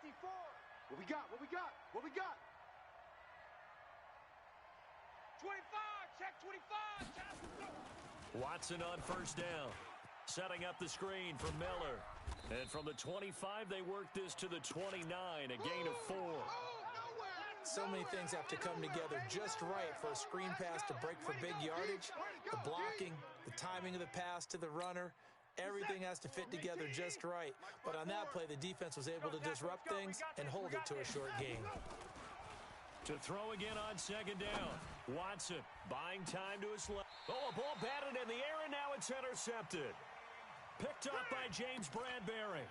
What we got? What we got? What we got? 25, check 25. Watson on first down. Setting up the screen for Miller. And from the 25, they work this to the 29, a gain of 4. So many things have to come together just right for a screen pass to break for big yardage. The blocking, the timing of the pass to the runner, everything has to fit together just right. But on that play, the defense was able to disrupt things and hold it to a short gain. To throw again on second down. Watson buying time to his left. Oh, a ball batted in the air, and now it's intercepted. Picked up by James Bradbury.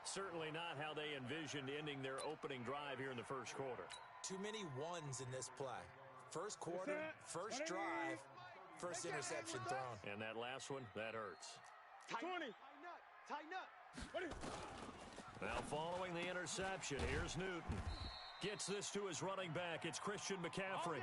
Certainly not how they envisioned ending their opening drive here in the first quarter. Too many ones in this play. First quarter, first drive, first interception thrown. And that last one, that hurts. 20. Tighten up. Now following the interception, here's Newton. Gets this to his running back. It's Christian McCaffrey.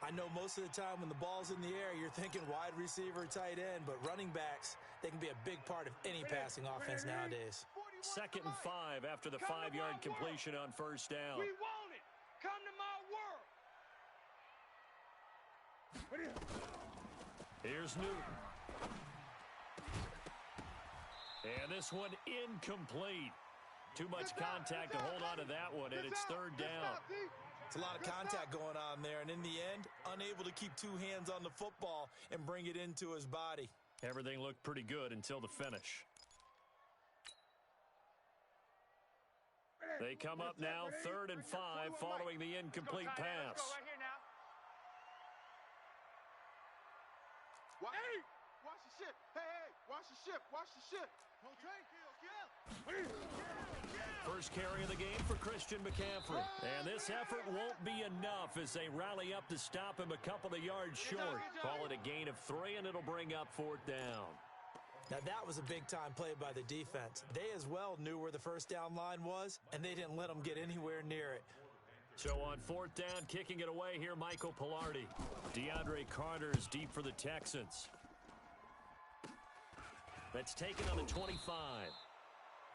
I know most of the time when the ball's in the air, you're thinking wide receiver, tight end, but running backs, they can be a big part of any passing offense nowadays. 2nd and 5 after the 5-yard completion on first down. We want it. Come to my world. Here's Newton. And this one incomplete. Too much contact to hold on to that one, and it's 3rd down. It's a lot of contact going on there, and in the end, unable to keep 2 hands on the football and bring it into his body. Everything looked pretty good until the finish. They come up now 3rd and 5 following the incomplete pass. Watch the ship. Hey, watch the ship. Watch the ship. First carry of the game for Christian McCaffrey. And this effort won't be enough as they rally up to stop him a couple of yards short. Call it a gain of 3, and it'll bring up 4th down. Now that was a big-time play by the defense. They as well knew where the first down line was, and they didn't let them get anywhere near it. So on 4th down, kicking it away here, Michael Pilardi. DeAndre Carter is deep for the Texans. That's taken on the 25.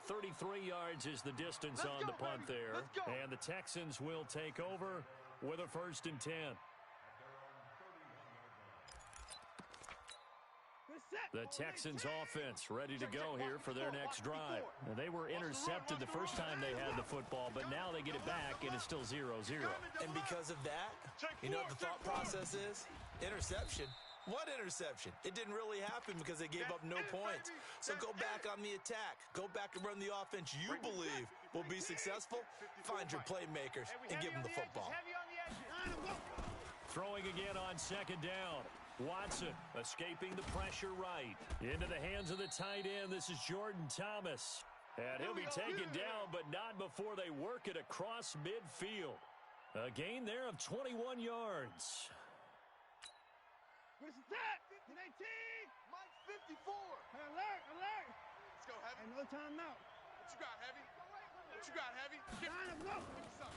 33 yards is the distance on the punt there. And the Texans will take over with a 1st and 10. The Texans offense ready to go here for their next drive. Now, they were intercepted the first time they had the football, but now they get it back, and it's still 0-0. And because of that, you know what the thought process is? Interception. What interception? It didn't really happen because they gave up no points. So go back on the attack. Go back and run the offense you believe will be successful. Find your playmakers and give them the football. Throwing again on 2nd down. Watson escaping the pressure right. Into the hands of the tight end. This is Jordan Thomas. And he'll be taken down, but not before they work it across midfield. A gain there of 21 yards. What's that? 19. Mike 54. Alert. Let's go, Heavy. No time out. What you got, Heavy? What you got, Heavy?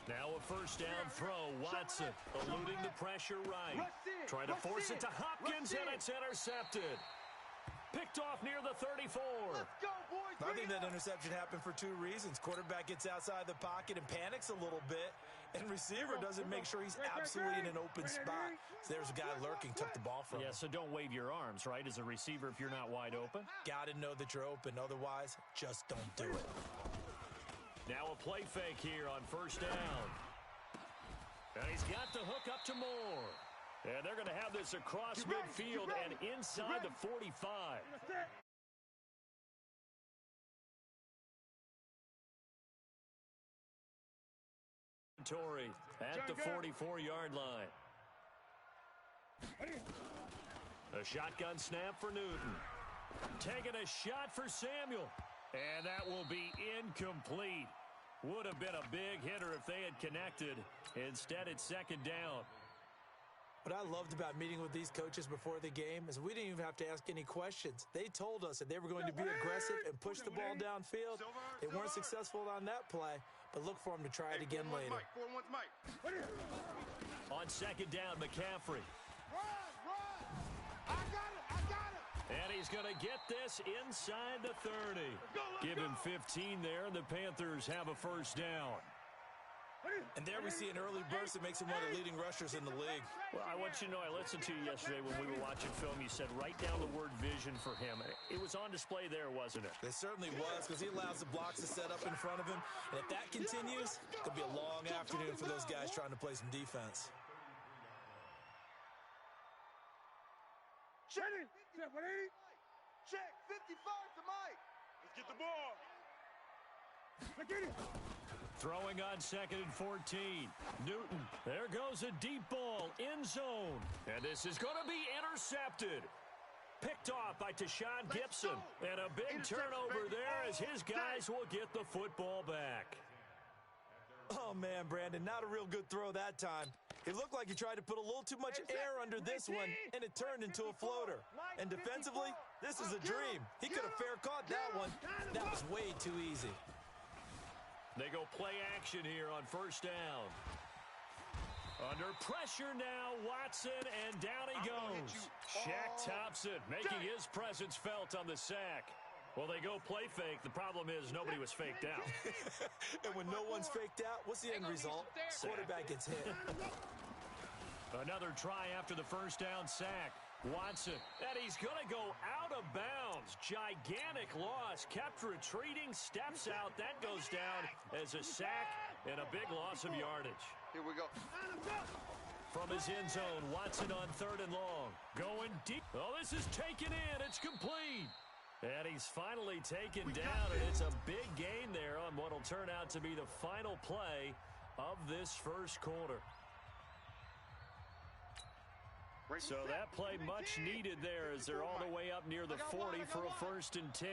Now a first down throw. Watson eluding the pressure right. Trying to force it to Hopkins, and it's intercepted. Picked off near the 34. Let's go, boys. I think that interception happened for 2 reasons. Quarterback gets outside the pocket and panics a little bit, and receiver doesn't make sure he's absolutely in an open spot. So there's a guy lurking, took the ball from him. Yeah, so don't wave your arms, right, as a receiver if you're not wide open. Got to know that you're open. Otherwise, just don't do it. Now a play fake here on first down. And he's got the hook up to Moore. And they're going to have this across midfield and inside the 45. Torrey at the 44-yard line. A shotgun snap for Newton. Taking a shot for Samuel. And that will be incomplete. Would have been a big hitter if they had connected. Instead, it's 2nd down. What I loved about meeting with these coaches before the game is we didn't even have to ask any questions. They told us that they were going to be aggressive and push the ball downfield. They weren't successful on that play, but look for them to try it again later. On 2nd down, McCaffrey. Run! I got it! And he's going to get this inside the 30. Give him 15 there, and the Panthers have a first down. And there we see an early burst that makes him one of the leading rushers in the league. Well, I want you to know, I listened to you yesterday when we were watching film. You said write down the word vision for him. It was on display there, wasn't it? It certainly was, because he allows the blocks to set up in front of him. And if that continues, it'll be a long afternoon for those guys trying to play some defense. Check 180. Check 55 to Mike. Let's get the ball. Let's get it. Throwing on 2nd and 14. Newton. There goes a deep ball. End zone. And this is going to be intercepted. Picked off by Tashawn Gibson. And a big turnover there as his guys will get the football back. Oh, man, Brandon, not a real good throw that time. It looked like he tried to put a little too much air under this one, and it turned into a floater. And defensively, this is a dream. He could have fair caught that one. That was way too easy. They go play action here on first down. Under pressure now, Watson, and down he goes. Shaq Thompson making his presence felt on the sack. Well, they go play fake. The problem is nobody was faked out. And when no one's faked out, what's the end result? Quarterback gets hit. Another try after the first down sack. Watson, and he's going to go out of bounds. Gigantic loss. Kept retreating, steps out. That goes down as a sack and a big loss of yardage. Here we go. From his end zone, Watson on 3rd and long. Going deep. Oh, this is taken in. It's complete. And he's finally taken down, and it's a big gain there on what will turn out to be the final play of this first quarter. So that play much needed there as they're all the way up near the 40 for a 1st and 10.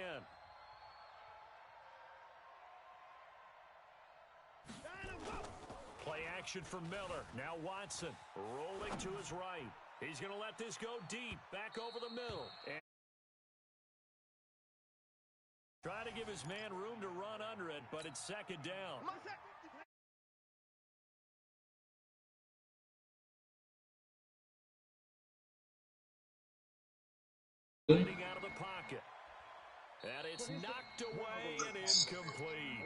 Play action from Miller. Now Watson rolling to his right. He's going to let this go deep, back over the middle. And trying to give his man room to run under it, but it's 2nd down. Leading out of the pocket. And it's knocked away and incomplete.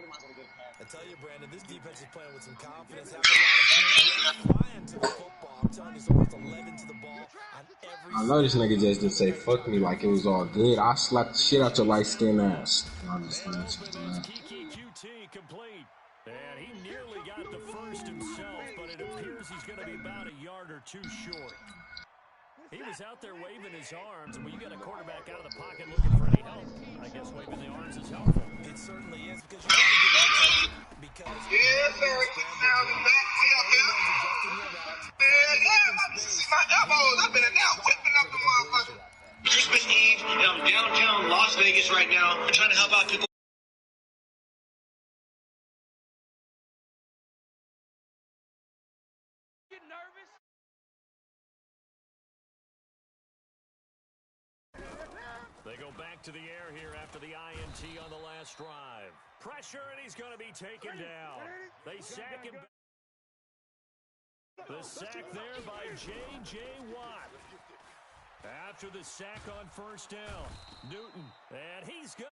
I tell you, Brandon, this defense is playing with some confidence, having a lot of points, flying to the football. I'm telling you, it's almost 11 to the ball on every. I know this nigga just didn't say fuck me like it was all good. I slapped the shit out your light-skinned ass. I'm just QT complete. And he nearly got the first himself, but it appears he's going to be about a yard or two short. He was out there waving his arms, and when you get a quarterback out of the pocket looking for any help, I guess waving the arms is helpful. It certainly is, because you got to give it a touch, because yes, sir. My elbows, I've been out whipping up the motherfucker. Christmas Eve, and I'm downtown Las Vegas right now. I'm trying to help out people. Get nervous. They go back to the air here after the INT on the last drive. Pressure, and he's going to be taken down. They sack him. The sack there by J.J. Watt. After the sack on first down, Newton, and he's good.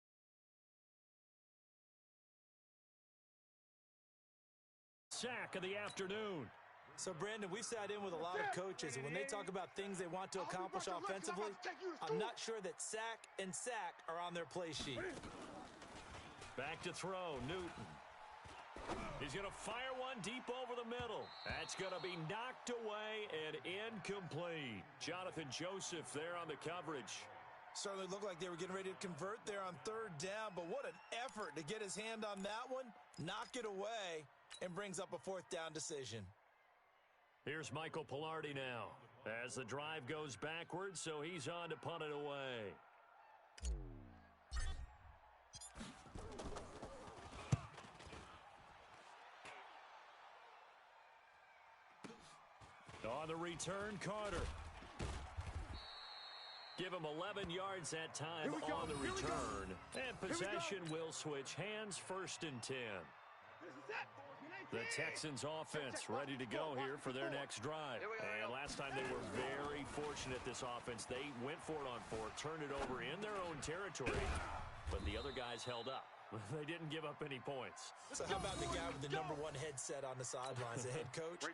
Sack of the afternoon. So, Brandon, we sat in with a lot of coaches, and when they talk about things they want to accomplish offensively, I'm not sure that sack and sack are on their play sheet. Back to throw, Newton. He's going to fire one deep over the middle. That's going to be knocked away and incomplete. Jonathan Joseph there on the coverage. Certainly looked like they were getting ready to convert there on 3rd down, but what an effort to get his hand on that one, knock it away, and brings up a 4th down decision. Here's Michael Pilardi now as the drive goes backwards, so he's on to punt it away. On the return, Carter. Give him 11 yards that time on the return. And possession will switch hands, 1st and 10. The Texans offense ready to go here for their next drive. And last time they were very fortunate, this offense. They went for it on fourth, turned it over in their own territory, but the other guys held up. They didn't give up any points. So how about the guy with the #1 headset on the sidelines, the head coach?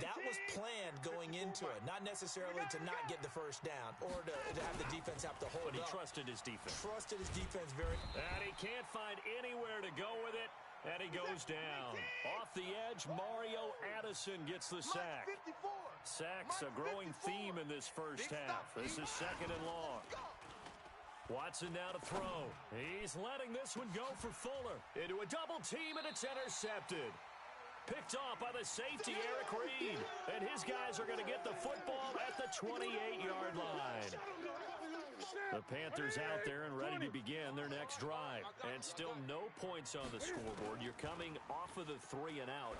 That was planned going into it, not necessarily to not get the first down or to have the defense have to hold up. But he up. trusted his defense. Trusted his defense very. And he can't find anywhere to go with it, and he goes down. Off the edge, Mario Addison gets the sack. Sacks a growing theme in this first half. This is 2nd and long. Watson now to throw. He's letting this one go for Fuller. Into a double team, and it's intercepted. Picked off by the safety, Eric Reed. And his guys are going to get the football at the 28-yard line. The Panthers out there and ready to begin their next drive. And still no points on the scoreboard. You're coming off of the 3 and out.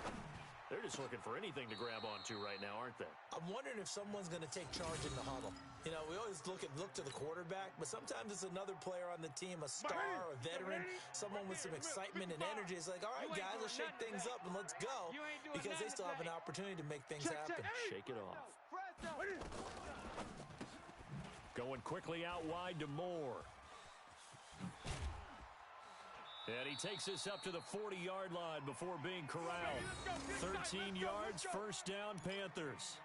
They're just looking for anything to grab onto right now, aren't they? I'm wondering if someone's going to take charge in the huddle. You know, we always look to the quarterback, but sometimes it's another player on the team, a star, a veteran, someone with some excitement and energy. It's like, all right, guys, let's shake things up and let's go, because they still have an opportunity to make things happen. Shake it off. Going quickly out wide to Moore. And he takes this up to the 40-yard line before being corralled. 13 yards, first down, Panthers.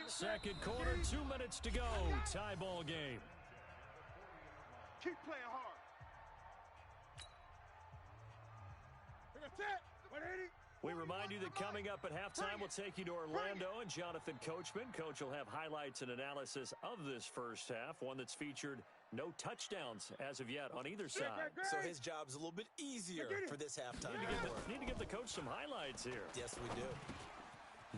Second quarter, 2 minutes to go. Tie ball game. Keep playing hard. We remind you that coming up at halftime, we'll take you to Orlando and Jonathan Coachman. Coach will have highlights and analysis of this first half, one that's featured no touchdowns as of yet on either side. So his job's a little bit easier for this halftime. Need to give the coach some highlights here. Yes, we do.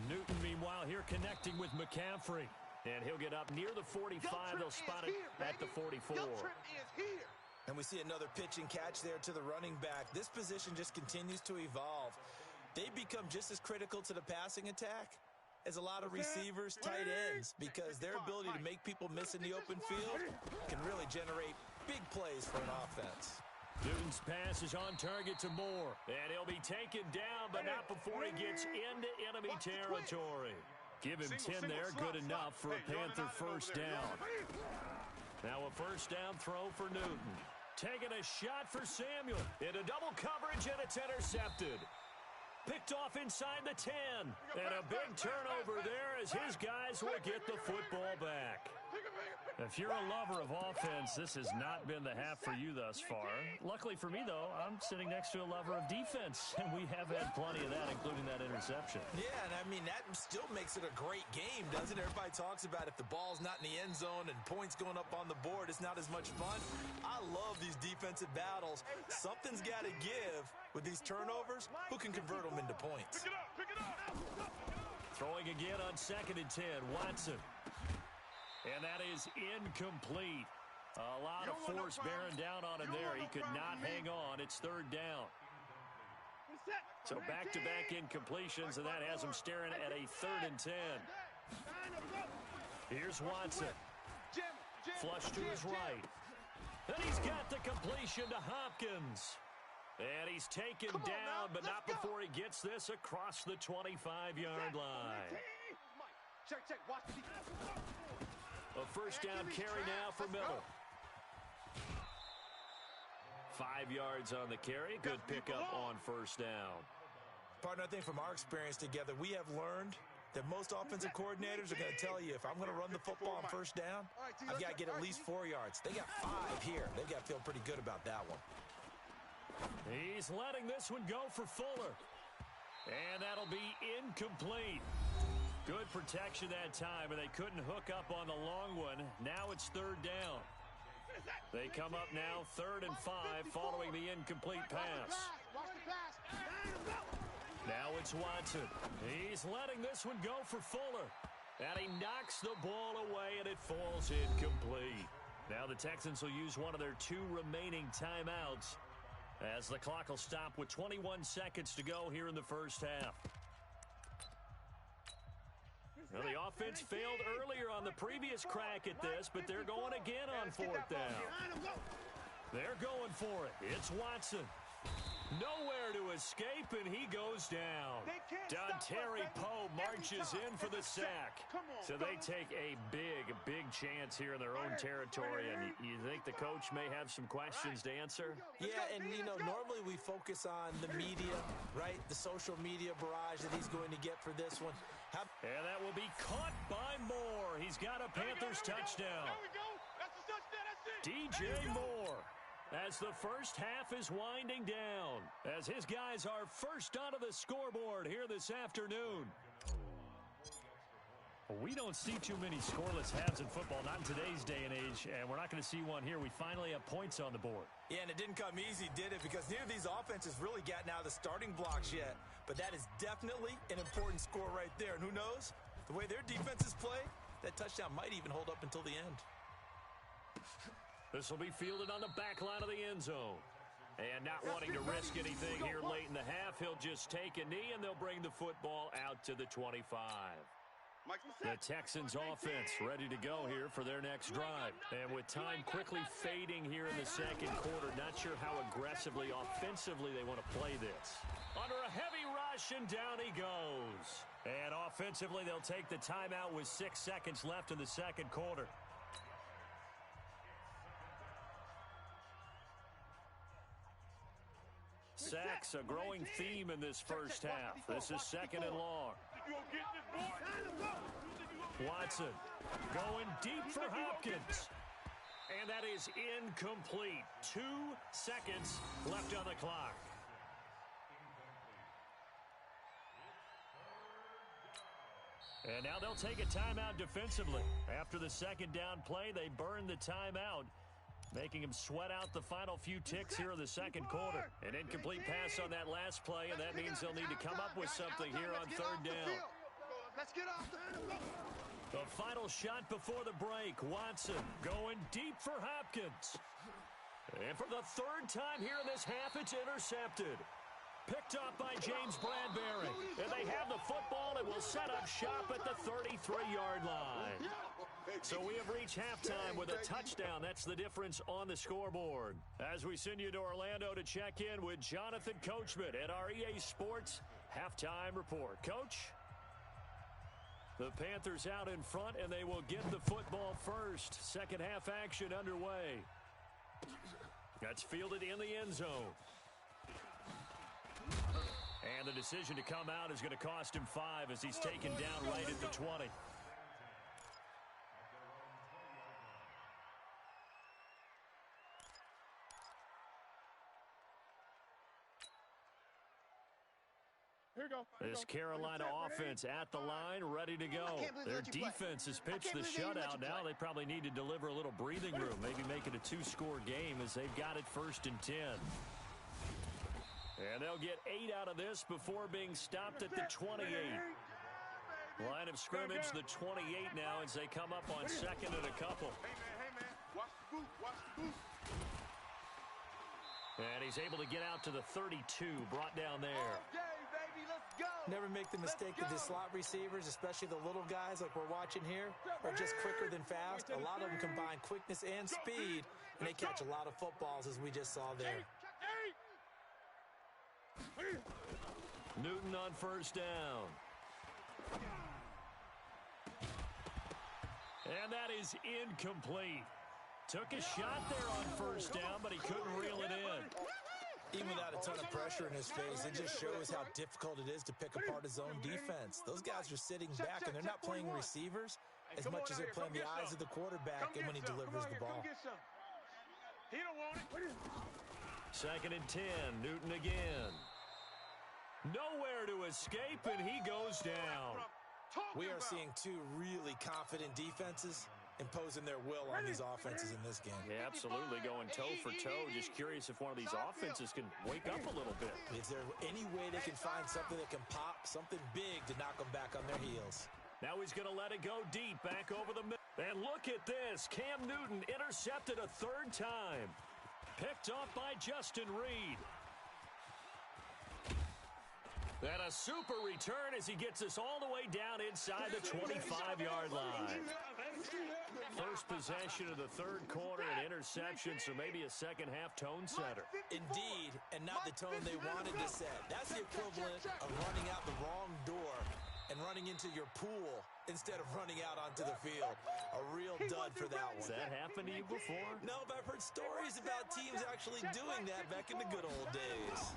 Newton, meanwhile, here connecting with McCaffrey. And he'll get up near the 45. They'll spot it at the 44. And we see another pitch and catch there to the running back. This position just continues to evolve. They become just as critical to the passing attack as a lot of receivers, tight ends, because their ability to make people miss in the open field can really generate big plays for an offense. Newton's pass is on target to Moore, and he'll be taken down, but not before he gets into enemy territory. Give him 10 there, good enough for a Panther first down. Now a first down throw for Newton. Taking a shot for Samuel. Into double coverage, and it's intercepted. Picked off inside the 10. And a big turnover there as his guys will get the football back. If you're a lover of offense, this has not been the half for you thus far. Luckily for me, though, I'm sitting next to a lover of defense, and we have had plenty of that, including that interception. Yeah, and I mean, that still makes it a great game, doesn't it? Everybody talks about if the ball's not in the end zone and points going up on the board, it's not as much fun. I love these defensive battles. Something's got to give with these turnovers. Who can convert them into points? Pick it up. Throwing again on 2nd and 10, Watson. And that is incomplete. A lot of force bearing down on him there. He could not hang on. It's 3rd down. So back-to-back incompletions, and that has him staring at a 3rd and 10. Here's Watson. Flush to his right. And he's got the completion to Hopkins. And he's taken down, but not before he gets this across the 25-yard line. Check, watch the A first down carry now for Miller. 5 yards on the carry. Good pickup on first down. Partner, I think from our experience together, we have learned that most offensive coordinators are going to tell you, if I'm going to run the football on first down, I've got to get at least 4 yards. They got 5 here. They've got to feel pretty good about that one. He's letting this one go for Fuller. And that'll be incomplete. Good protection that time, and they couldn't hook up on the long one. Now it's 3rd down. They come up now 3rd and 5 following the incomplete pass. Now it's Watson. He's letting this one go for Fuller. And he knocks the ball away, and it falls incomplete. Now the Texans will use one of their 2 remaining timeouts as the clock will stop with 21 seconds to go here in the first half. Well, the offense failed earlier on the previous crack at this, but they're going again on 4th down. They're going for it. It's Watson. Nowhere to escape, and he goes down. Terry Poe marches in for the sack. So they take a big chance here in their own territory, and you think the coach may have some questions to answer? Yeah, and, normally we focus on the media, right? The social media barrage that he's going to get for this one. And that will be caught by Moore. He's got a Panthers touchdown. There we go. That's the touchdown. That's it. DJ Moore, as the first half is winding down, as his guys are first onto the scoreboard here this afternoon. We don't see too many scoreless halves in football, not in today's day and age, and we're not going to see one here. We finally have points on the board. Yeah, and it didn't come easy, did it? Because neither of these offenses really gotten out of the starting blocks yet. But that is definitely an important score right there. And who knows? The way their defenses play, that touchdown might even hold up until the end. This will be fielded on the back line of the end zone. And not wanting to risk anything here late in the half, he'll just take a knee, and they'll bring the football out to the 25. The Texans offense ready to go here for their next drive. And with time quickly fading here in the second quarter, not sure how aggressively, offensively they want to play this. Under a heavy rush, and down he goes. And offensively, they'll take the timeout with 6 seconds left in the second quarter. Sacks, a growing theme in this first half. This is second and long. Watson going deep for Hopkins. And that is incomplete. 2 seconds left on the clock. And now they'll take a timeout defensively. After the second down play, they burn the timeout, making him sweat out the final few ticks here in the second quarter. An incomplete pass on that last play, and that means they'll need to come up with something here on third down. Let's get off The final shot before the break. Watson going deep for Hopkins. And for the third time here in this half, it's intercepted. Picked up by James Bradbury. And they have the football and will set up shop at the 33-yard line. So we have reached halftime with a touchdown. That's the difference on the scoreboard. As we send you to Orlando to check in with Jonathan Coachman at our EA Sports Halftime Report. Coach? The Panthers out in front, and they will get the football first. Second half action underway. That's fielded in the end zone. And the decision to come out is going to cost him 5 as he's taken down right at the 20. This Carolina offense at the line, ready to go. Their defense has pitched the shutout. Now they probably need to deliver a little breathing room, maybe make it a 2-score game as they've got it 1st and 10. And they'll get 8 out of this before being stopped at the 28. Line of scrimmage, the 28 now as they come up on second and a couple. Hey, man, watch the boot, watch the boot. And he's able to get out to the 32, brought down there. Never make the mistake that the slot receivers, especially the little guys like we're watching here, are just quicker than fast. A lot of them combine quickness and speed, and they catch a lot of footballs, as we just saw there. Newton on first down. And that is incomplete. Took a shot there on first down, but he couldn't reel it in. Even without a ton of pressure in his face, it just shows how difficult it is to pick apart his own defense. Those guys are sitting back, and they're not playing receivers as much as they're playing the eyes of the quarterback and when he delivers the ball. He don't want it. Second and 10, Newton again. Nowhere to escape, and he goes down. We are seeing 2 really confident defenses imposing their will on these offenses in this game. Yeah, absolutely, going toe for toe. Just curious if one of these offenses can wake up a little bit. Is there any way they can find something that can pop, something big to knock them back on their heels? Now he's going to let it go deep, back over the middle. And look at this. Cam Newton intercepted a 3rd time. Picked off by Justin Reed. And a super return as he gets us all the way down inside the 25-yard line. first possession of the third quarter, an interception, so maybe a second-half tone setter. Indeed, and not the tone they wanted to set. That's the equivalent of running out the wrong door and running into your pool instead of running out onto the field. A real dud for that one. Has that happened to you before? No, but I've heard stories about teams actually doing that back in the good old days.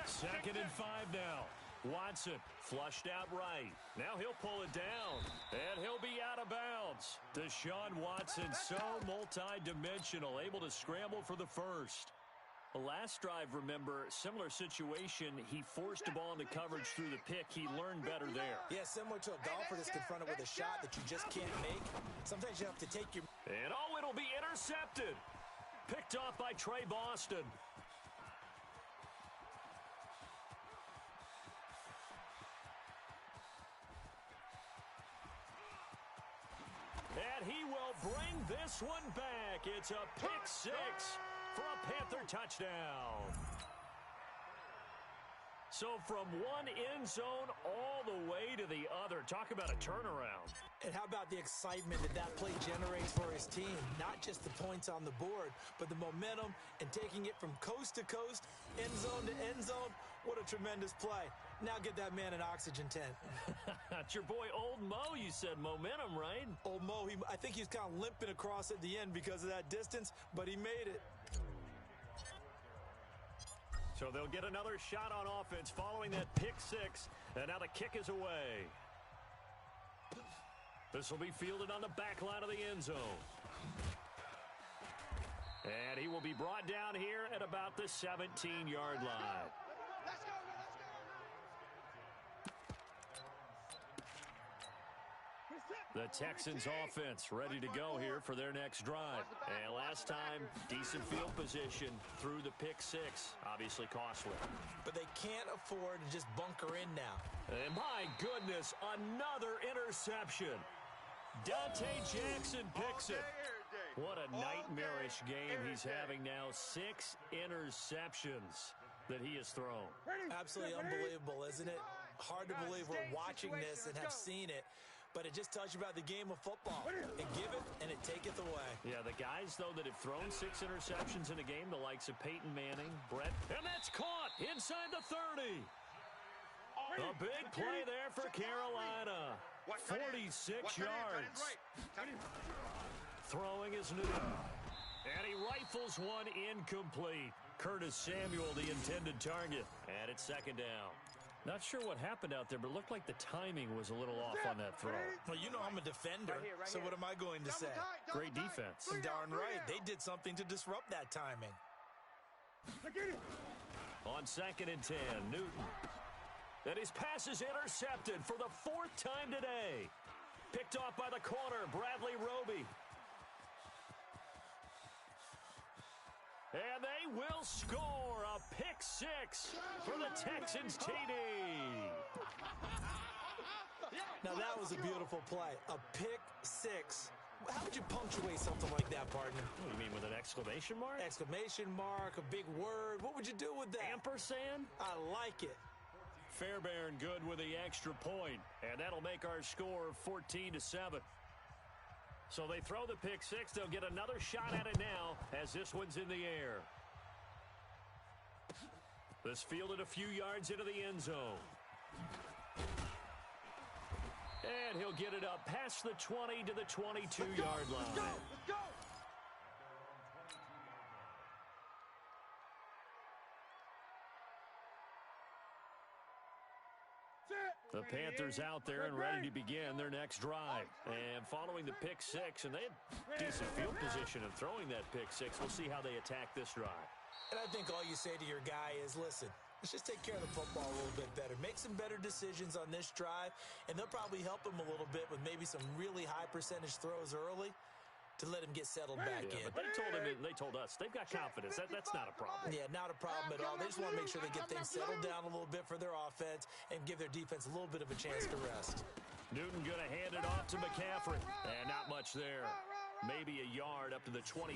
2nd and 5 now. Watson flushed out right. Now he'll pull it down, and he'll be out of bounds. Deshaun Watson, so multi-dimensional, able to scramble for the first. The last drive, remember, similar situation. He forced the ball into coverage through the pick. He learned better there. Yeah, similar to a golfer that's confronted with a shot that you just can't make. Sometimes you have to take your... And oh, it'll be intercepted. Picked off by Trey Boston. And he will bring this one back. It's a pick six for a Panther touchdown. So from one end zone all the way to the other. Talk about a turnaround. And how about the excitement that play generates for his team? Not just the points on the board, but the momentum and taking it from coast to coast, end zone to end zone. What a tremendous play. Now get that man an oxygen tent. That's your boy Old Mo. You said momentum, right? Old Mo, I think he was kind of limping across at the end because of that distance, but he made it. So they'll get another shot on offense following that pick six, and now the kick is away. This will be fielded on the back line of the end zone. And he will be brought down here at about the 17-yard line. Let's go. The Texans offense ready to go here for their next drive. And last time, decent field position through the pick six. Obviously costly. But they can't afford to just bunker in now. And my goodness, another interception. Dante Jackson picks it. What a nightmarish game he's having now. 6 interceptions that he has thrown. Absolutely unbelievable, isn't it? Hard to believe we're watching this and have seen it. But it just tells you about the game of football. It giveth and it taketh away. Yeah, the guys, though, that have thrown 6 interceptions in a game, the likes of Peyton Manning, Brett, and that's caught inside the 30. A big play there for Carolina. 46 yards. Throwing is Newton. And he rifles one incomplete. Curtis Samuel, the intended target. And it's 2nd down. Not sure what happened out there, but it looked like the timing was a little off on that throw. Well, you know I'm a defender, so what am I going to say? Great defense. Darn right. They did something to disrupt that timing. On 2nd and 10, Newton. And his pass is intercepted for the 4th time today. Picked off by the corner, Bradley Roby. And they will score a pick six for the Texans TD. Now that was a beautiful play. A pick six. How would you punctuate something like that, partner? What do you mean, with an exclamation mark? Exclamation mark, a big word. What would you do with that? Ampersand? I like it. Fairbairn good with the extra point. And that'll make our score 14-7. So they throw the pick six. They'll get another shot at it now as this one's in the air. This fielded a few yards into the end zone. And he'll get it up past the 20 to the 22-yard line. Let's go. The Panthers out there and ready to begin their next drive. And following the pick six, and they had decent field position in throwing that pick six. We'll see how they attack this drive. And I think all you say to your guy is, listen, let's just take care of the football a little bit better. Make some better decisions on this drive, and they'll probably help him a little bit with maybe some really high percentage throws early to let him get settled back in. But they told us they've got confidence. That's not a problem. Yeah, not a problem at all. They just want to make sure they get things settled down a little bit for their offense and give their defense a little bit of a chance to rest. Newton going to hand it off to McCaffrey. And not much there. Maybe a yard up to the 24.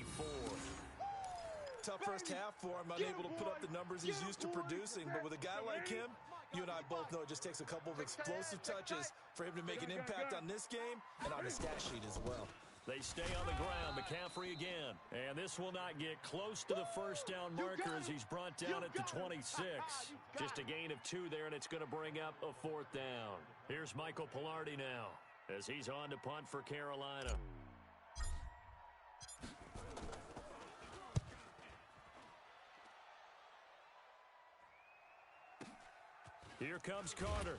Tough first half for him, unable to put up the numbers he's used to producing. But with a guy like him, You and I both know it just takes a couple of explosive touches for him to make an impact on this game and on the stat sheet as well. They stay on the ground. McCaffrey again. And this will not get close to the first down marker as he's brought down at the 26. Just a gain of 2 there, and it's going to bring up a 4th down. Here's Michael Pilardi now as he's on to punt for Carolina. Here comes Carter.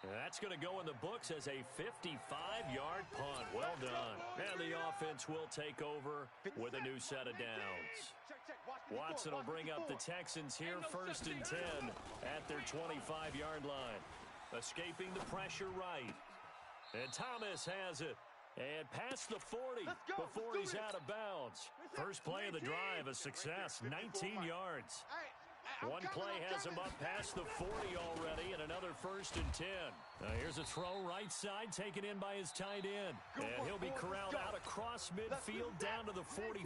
That's going to go in the books as a 55-yard punt. Well done. And the offense will take over with a new set of downs. Watson will bring up the Texans here 1st and 10 at their 25-yard line. Escaping the pressure right. And Thomas has it. And past the 40 before he's out of bounds. First play of the drive, a success, 19 yards. One play has him up past the 40 already, and another 1st and 10. Here's a throw right side taken in by his tight end. And he'll be corralled out across midfield down to the 45.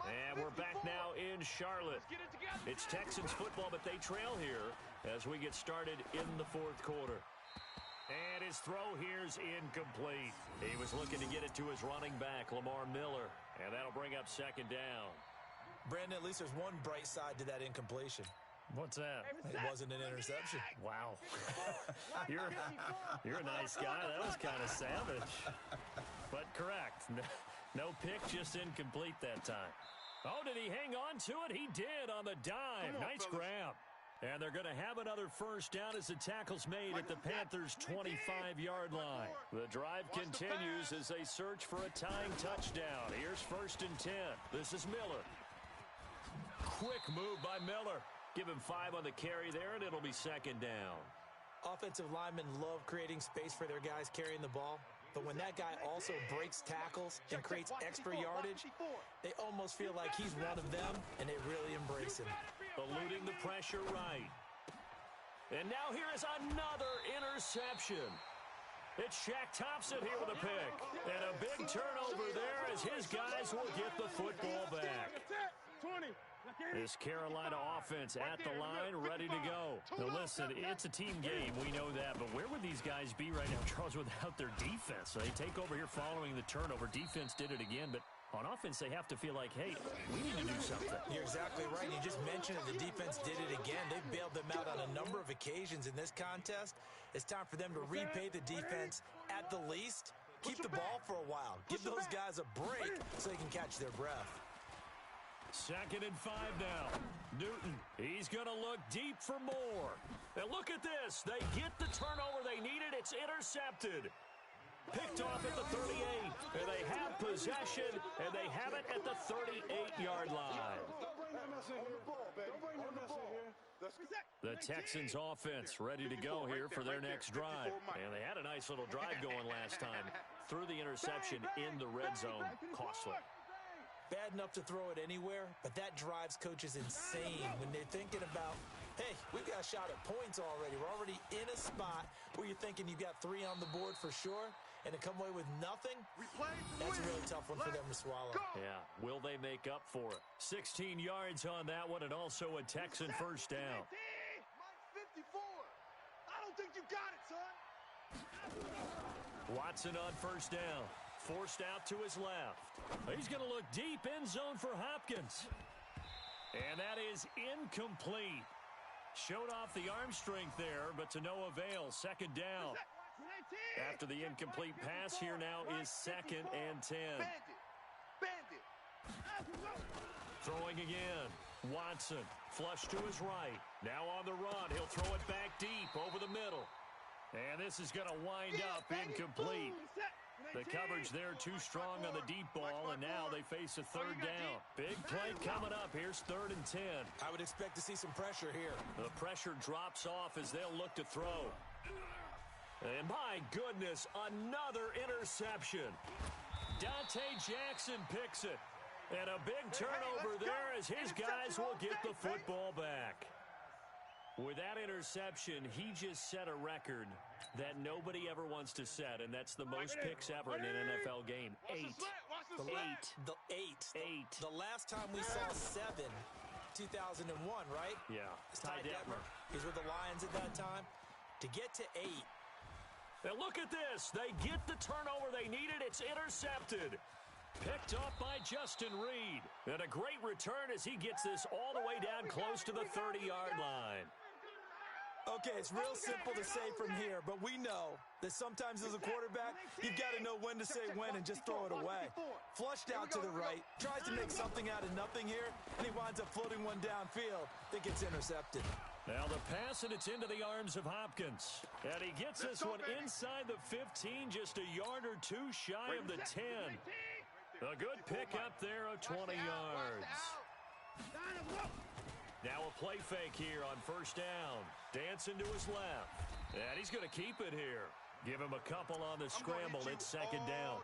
And we're back now in Charlotte. It's Texans football, but they trail here as we get started in the 4th quarter. And his throw here's incomplete. He was looking to get it to his running back, Lamar Miller. And that'll bring up 2nd down. Brandon, at least there's one bright side to that incompletion. What's that? It wasn't an interception. Wow. You're a nice guy. That was kind of savage. But correct. No pick, just incomplete that time. Oh, did he hang on to it? He did on the dive. Nice grab. And they're going to have another 1st down as the tackle's made at the Panthers' 25-yard line. The drive continues as they search for a tying touchdown. Here's 1st and 10. This is Miller. Quick move by Miller. Give him 5 on the carry there, and it'll be 2nd down. Offensive linemen love creating space for their guys carrying the ball. But when that guy also breaks tackles and creates extra yardage, they almost feel like he's one of them, and they really embrace him. Eluding the pressure right. And now here is another interception. It's Shaq Thompson here with a pick. And a big turnover there as his guys will get the football back. 20. This Carolina offense at the line, ready to go. Now listen, it's a team game, we know that, but where would these guys be right now, Charles, without their defense? So they take over here following the turnover. Defense did it again, but on offense they have to feel like, hey, we need to do something. You're exactly right. You just mentioned it. The defense did it again. They've bailed them out on a number of occasions in this contest. It's time for them to repay the defense at the least. Keep the ball for a while. Give those guys a break so they can catch their breath. 2nd and 5 now. Newton, he's going to look deep for more. And look at this. They get the turnover they needed. It's intercepted. Picked off at the 38. And they have possession, and they have it at the 38-yard line. The Texans offense ready to go here for their next drive. And they had a nice little drive going last time. Threw the interception in the red zone. Costly. Bad enough to throw it anywhere, but that drives coaches insane when they're thinking about, hey, we've got a shot at points already. We're already in a spot where you're thinking you've got 3 on the board for sure, and to come away with nothing, that's a really tough one for them to swallow. Yeah, will they make up for it? 16 yards on that one, and also a Texan 1st down. Mike 54. I don't think you got it, son. Watson on 1st down. Forced out to his left. He's going to look deep end zone for Hopkins. And that is incomplete. Showed off the arm strength there, but to no avail. 2nd down. After the incomplete pass, here now is 2nd and 10. Bandit. Throwing again. Watson, flush to his right. Now on the run. He'll throw it back deep over the middle. And this is going to wind up incomplete. The coverage there too strong on the deep ball, and now they face a 3rd down. Big play coming up. Here's 3rd and 10. I would expect to see some pressure here. The pressure drops off as they'll look to throw. And my goodness, another interception. Dante Jackson picks it. And a big turnover there as his guys will get the football back. With that interception, he just set a record that nobody ever wants to set, and that's the most picks ever in an NFL game. 8. The last time we saw 7, 2001, right? Yeah. It's Ty Detmer. He's with the Lions at that time. To get to 8. And look at this. They get the turnover they needed. It's intercepted. Picked off by Justin Reed. And a great return as he gets this all the way down close to the 30-yard line. Okay, it's real simple to say from here, but we know that sometimes as a quarterback, you've got to know when to say when and just throw it away. Flushed out to the right, tries to make something out of nothing here, and he winds up floating one downfield that gets intercepted. Now the pass, and it's into the arms of Hopkins. And he gets this one inside the 15, just a yard or two shy of the 10. A good pick up there of 20 yards. Now a play fake here on first down. Dancing to his left. And he's going to keep it here. Give him a couple on the scramble. It's second down.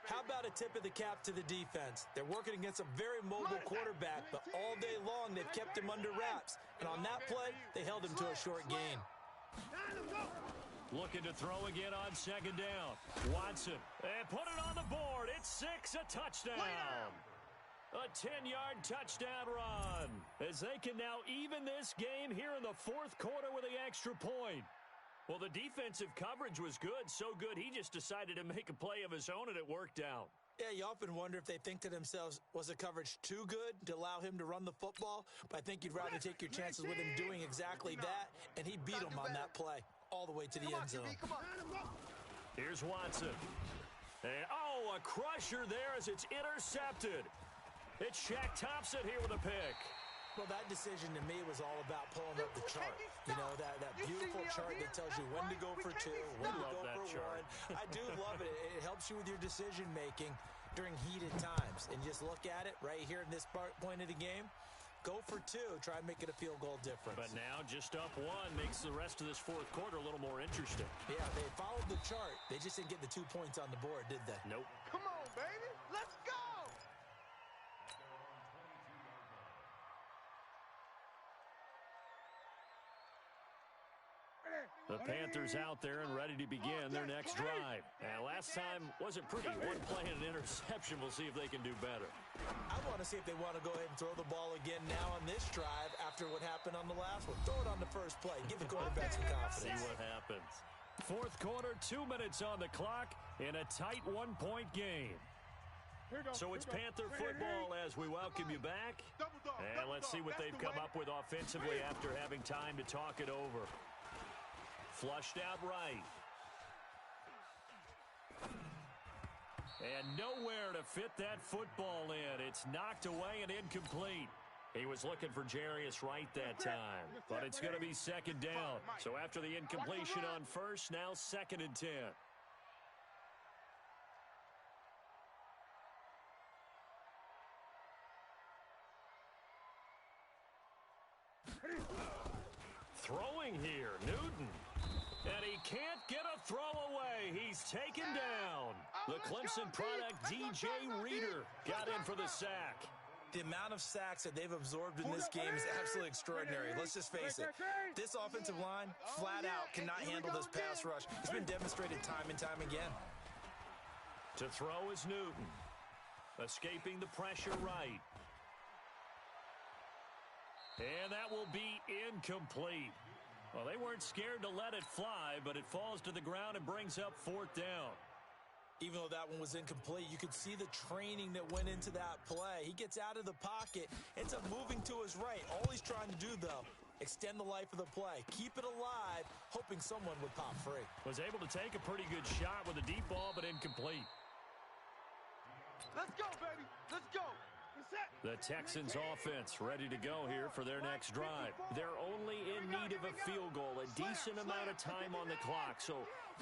How about a tip of the cap to the defense? They're working against a very mobile quarterback, but all day long they've kept him under wraps. And on that play, they held him to a short gain. Looking to throw again on second down. Watson. And put it on the board. It's 6, a touchdown. A 10-yard touchdown run as they can now even this game here in the fourth quarter with the extra point. Well, the defensive coverage was good, so good he just decided to make a play of his own, and it worked out. Yeah, you often wonder if they think to themselves, was the coverage too good to allow him to run the football? But I think you'd rather take your chances with him doing exactly that, and he beat him on that play all the way to the end zone. Here's Watson. And, a crusher there as it's intercepted. It's Shaq Thompson here with a pick. Well, that decision to me was all about pulling up the chart. You know, that beautiful chart that tells you when to go for 2, when to go for 1. I do love it. It helps you with your decision-making during heated times. And just look at it right here in this point of the game. Go for 2. Try and make it a field goal difference. But now just up 1 makes the rest of this fourth quarter a little more interesting. Yeah, they followed the chart. They just didn't get the 2 points on the board, did they? Nope. Come on, baby. Let's go. The Panthers out there and ready to begin their next drive. And last time wasn't pretty. One play and an interception. We'll see if they can do better. I want to see if they want to go ahead and throw the ball again now on this drive after what happened on the last one. Throw it on the first play. Give the quarterback some confidence. See what happens. Fourth quarter, 2 minutes on the clock in a tight 1-point game. So it's Panther football as we welcome you back. And let's see what they've come up with offensively after having time to talk it over. Flushed out right. And nowhere to fit that football in. It's knocked away and incomplete. He was looking for Jarius Wright that time, but it's going to be second down. So after the incompletion on first, now 2nd and 10. Throwing here, Newton. And he can't get a throw away. He's taken down. The Clemson product, DJ Reader, got in for the sack. The amount of sacks that they've absorbed in this game is absolutely extraordinary. Let's just face it. This offensive line, flat out, cannot handle this pass rush. It's been demonstrated time and time again. To throw is Newton. Escaping the pressure right. And that will be incomplete. Well, they weren't scared to let it fly, but it falls to the ground and brings up 4th down. Even though that one was incomplete, you could see the training that went into that play. He gets out of the pocket, ends up moving to his right. All he's trying to do, though, extend the life of the play. Keep it alive, hoping someone would pop free. Was able to take a pretty good shot with a deep ball, but incomplete. Let's go, baby. Let's go. The Texans offense ready to go here for their next drive. They're only in need of a field goal, a decent amount of time on the clock. So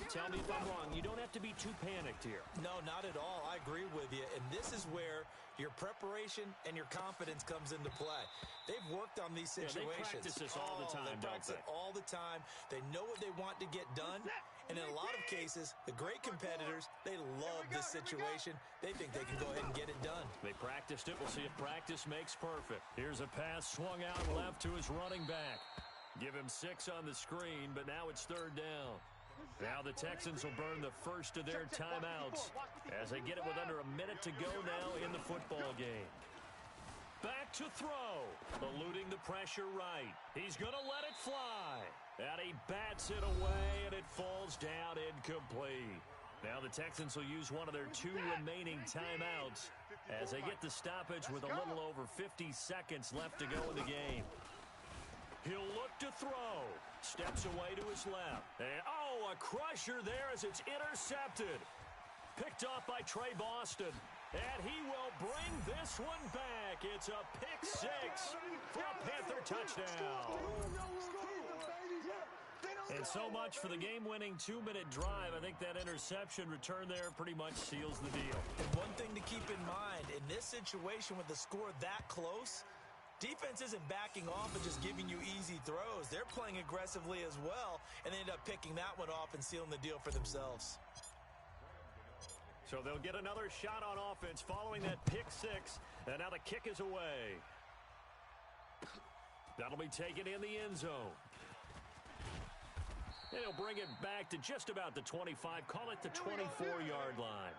tell me if I'm wrong. You don't have to be too panicked here. No, not at all. I agree with you. And this is where your preparation and your confidence comes into play. They've worked on these situations. They practice this all the time, They practice it all the time. They know what they want to get done. And in a lot of cases, the great competitors, they love this situation. They think they can go ahead and get it done. They practiced it. We'll see if practice makes perfect. Here's a pass swung out left to his running back. Give him 6 on the screen, but now it's 3rd down. Now the Texans will burn the first of their timeouts as they get it with under a minute to go now in the football game. Back to throw. Eluding the pressure right. He's going to let it fly. And he bats it away, and it falls down incomplete. Now the Texans will use one of their 2 remaining timeouts as they get the stoppage with a little over 50 seconds left to go in the game. He'll look to throw. Steps away to his left. And, a crusher there as it's intercepted. Picked off by Trey Boston. And he will bring this one back. It's a pick 6 for a Panther touchdown. And so much for the game-winning 2-minute drive. I think that interception return there pretty much seals the deal. And one thing to keep in mind, in this situation with the score that close, defense isn't backing off and just giving you easy throws. They're playing aggressively as well, and they end up picking that one off and sealing the deal for themselves. So they'll get another shot on offense following that pick 6, and now the kick is away. That'll be taken in the end zone. And he'll bring it back to just about the 25, call it the 24-yard line.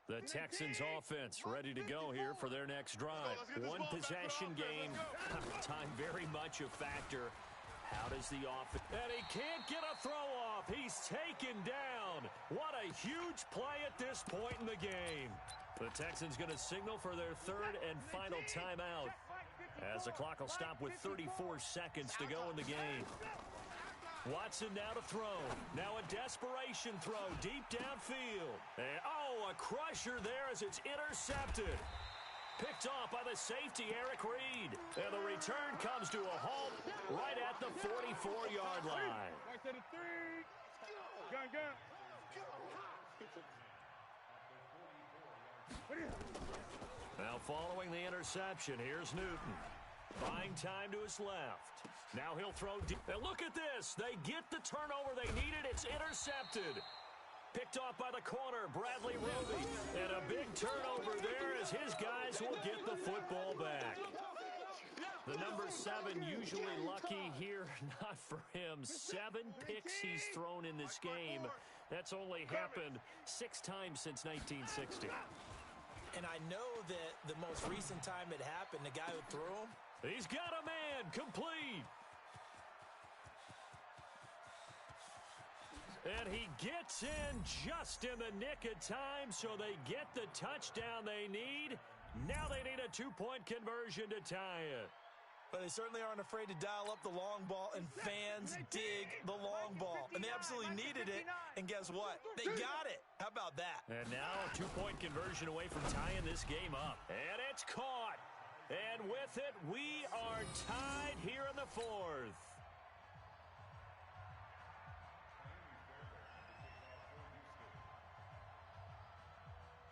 The Texans offense ready to go here for their next drive. One possession game. Time very much a factor. How does the offense... And he can't get a throw off. He's taken down. What a huge play at this point in the game. The Texans going to signal for their 3rd and final timeout as the clock will stop with 34 seconds to go in the game. Watson now to throw. Now a desperation throw deep downfield. And, a crusher there as it's intercepted. Picked off by the safety, Eric Reed. And the return comes to a halt right at the 44-yard line. Now following the interception, here's Newton. Buying time to his left. Now he'll throw deep. And look at this. They get the turnover they needed. It's intercepted. Picked off by the corner, Bradley Roby. And a big turnover there as his guys will get the football back. The number 7 usually lucky here. Not for him. 7 picks he's thrown in this game. That's only happened 6 times since 1960. And I know that the most recent time it happened, the guy who threw him, he's got a man, complete. And he gets in just in the nick of time, so they get the touchdown they need. Now they need a 2-point conversion to tie it. But they certainly aren't afraid to dial up the long ball, and fans dig the long ball. And they absolutely needed it, and guess what? They got it. How about that? And now a 2-point conversion away from tying this game up. And it's caught. And with it, we are tied here in the 4th.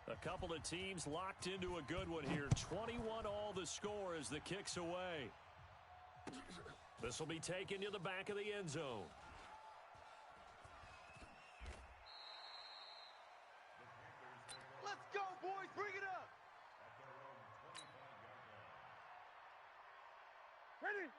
A couple of teams locked into a good one here. 21 all the score as the kick's away. This will be taken to the back of the end zone. Let's go, boys. Bring it up.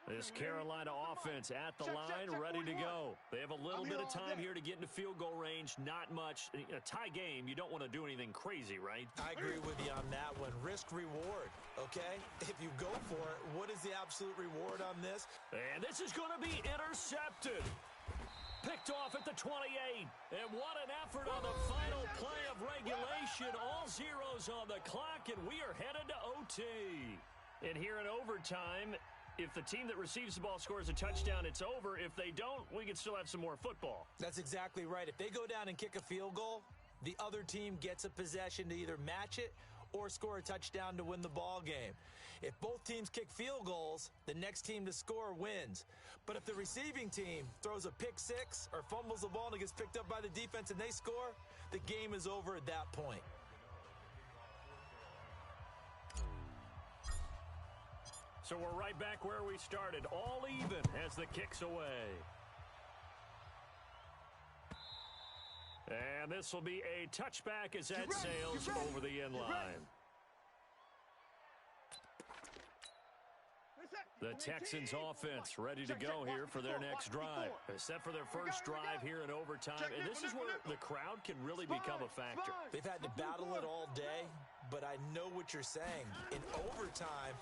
This Carolina offense at the line, ready to go. They have a little bit of time here to get into field goal range. Not much. A tie game, you don't want to do anything crazy, right? I agree with you on that one. Risk reward, okay? If you go for it, what is the absolute reward on this? And this is going to be intercepted. Picked off at the 28. And what an effort on the final play of regulation. All zeros on the clock, and we are headed to OT. And here in overtime, if the team that receives the ball scores a touchdown, it's over. If they don't, we can still have some more football. That's exactly right. If they go down and kick a field goal, the other team gets a possession to either match it or score a touchdown to win the ball game. If both teams kick field goals, the next team to score wins. But if the receiving team throws a pick 6 or fumbles the ball and it gets picked up by the defense and they score, the game is over at that point. So we're right back where we started, all even as the kick's away. And this will be a touchback as that sails over the end line. The Texans offense ready to go here for their next drive. They're set for their first drive here in overtime, and this is where the crowd can really become a factor. They've had to battle it all day, but I know what you're saying. In overtime,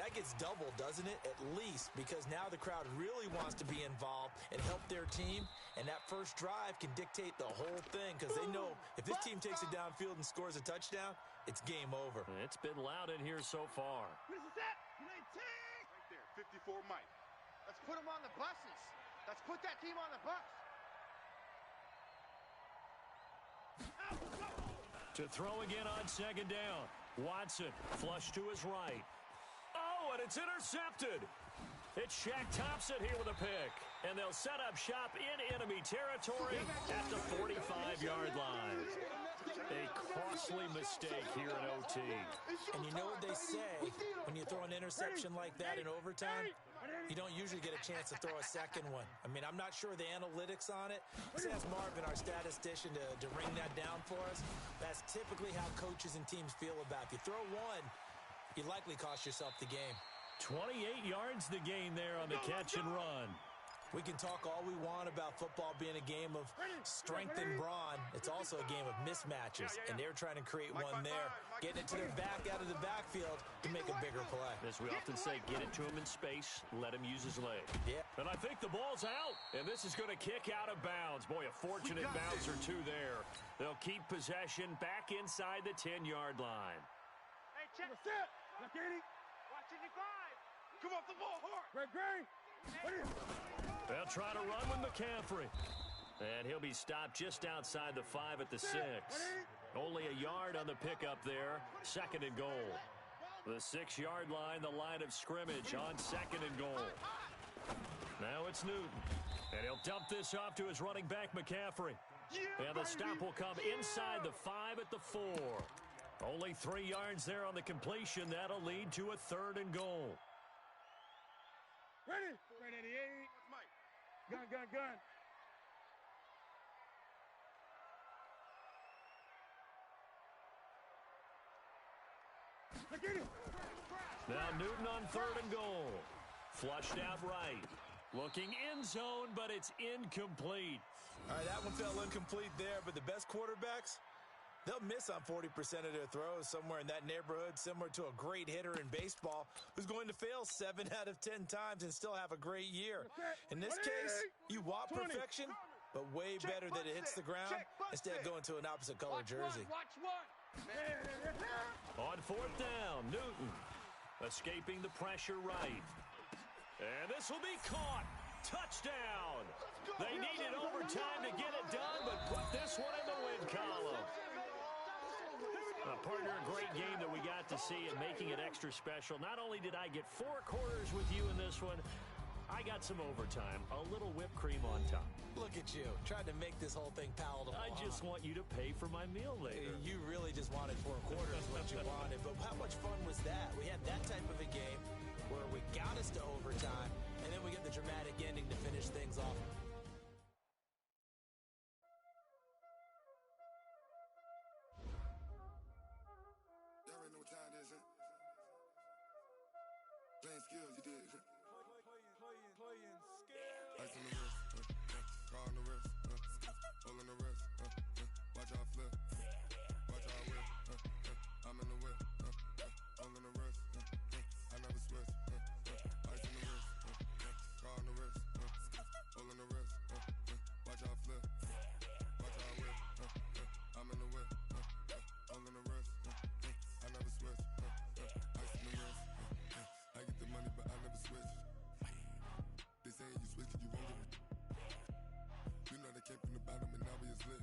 that gets doubled, doesn't it? At least, because now the crowd really wants to be involved and help their team, and that first drive can dictate the whole thing because they know if this team takes it downfield and scores a touchdown, it's game over. It's been loud in here so far. Right there, 54 Mike. Let's put them on the buses. Let's put that team on the bus. To throw again on second down. Watson flush to his right. Oh, and it's intercepted. It's Shaq Thompson here with a pick. And they'll set up shop in enemy territory at the 45-yard line. A costly mistake here in OT. And you know what they say, when you throw an interception like that in overtime, you don't usually get a chance to throw a second one. I mean, I'm not sure the analytics on it. Let's ask Marvin, our statistician, to ring that down for us. That's typically how coaches and teams feel about it. If you throw one, you likely cost yourself the game. 28 yards the gain there on the catch and run. We can talk all we want about football being a game of strength and brawn. It's also a game of mismatches, and they're trying to create one there, getting it to their back out of the backfield to make a bigger play. As we often say, get it to him in space, let him use his leg. Yeah. And I think the ball's out, and this is going to kick out of bounds. Boy, a fortunate bounce or two there. They'll keep possession back inside the 10-yard line. Hey, check. Watching the five. Come off the ball hard. Great. They'll try to run with McCaffrey. And he'll be stopped just outside the 5 at the 6. Only a yard on the pickup there. Second and goal. The 6-yard line, the line of scrimmage on second and goal. Now it's Newton. And he'll dump this off to his running back, McCaffrey. And the stop will come inside the 5 at the 4. Only 3 yards there on the completion. That'll lead to a third and goal. Ready. Right 88. Gun. Get it. Now Newton on third and goal. Flushed out right. Looking end zone, but it's incomplete. All right, that one fell incomplete there, but the best quarterbacks, they'll miss on 40% of their throws, somewhere in that neighborhood, similar to a great hitter in baseball who's going to fail 7 out of 10 times and still have a great year. In this case, you want perfection, but way better that it hits the ground instead of going to an opposite color jersey. Watch one. On fourth down, Newton escaping the pressure right. And this will be caught. Touchdown. They needed overtime to get it done, but put this one in the win column. Partner, a great game that we got to see and making it extra special. Not only did I get 4 quarters with you in this one, I got some overtime, a little whipped cream on top. Look at you, trying to make this whole thing palatable. I just want you to pay for my meal later. You really just wanted 4 quarters, what you wanted. But how much fun was that? We had that type of a game where we got us to overtime, and then we get the dramatic ending to finish things off. Y'all already know what time it is, huh? Playing skills, you did. Playing skills. Ice on the wrist, car on the wrist, hole in the wrist, watch out flip, watch out whip, I'm in the whip, hole in the wrist, I never switch, ice on the wrist, car on the wrist, hole in the wrist, watch out flip, watch out whip, I'm in the whip, hole in the wrist, I never switch, ice on the wrist, I get the money but I never switch. They saying you switch 'cause you won't get it. You know they came from the bottom and now we is lit.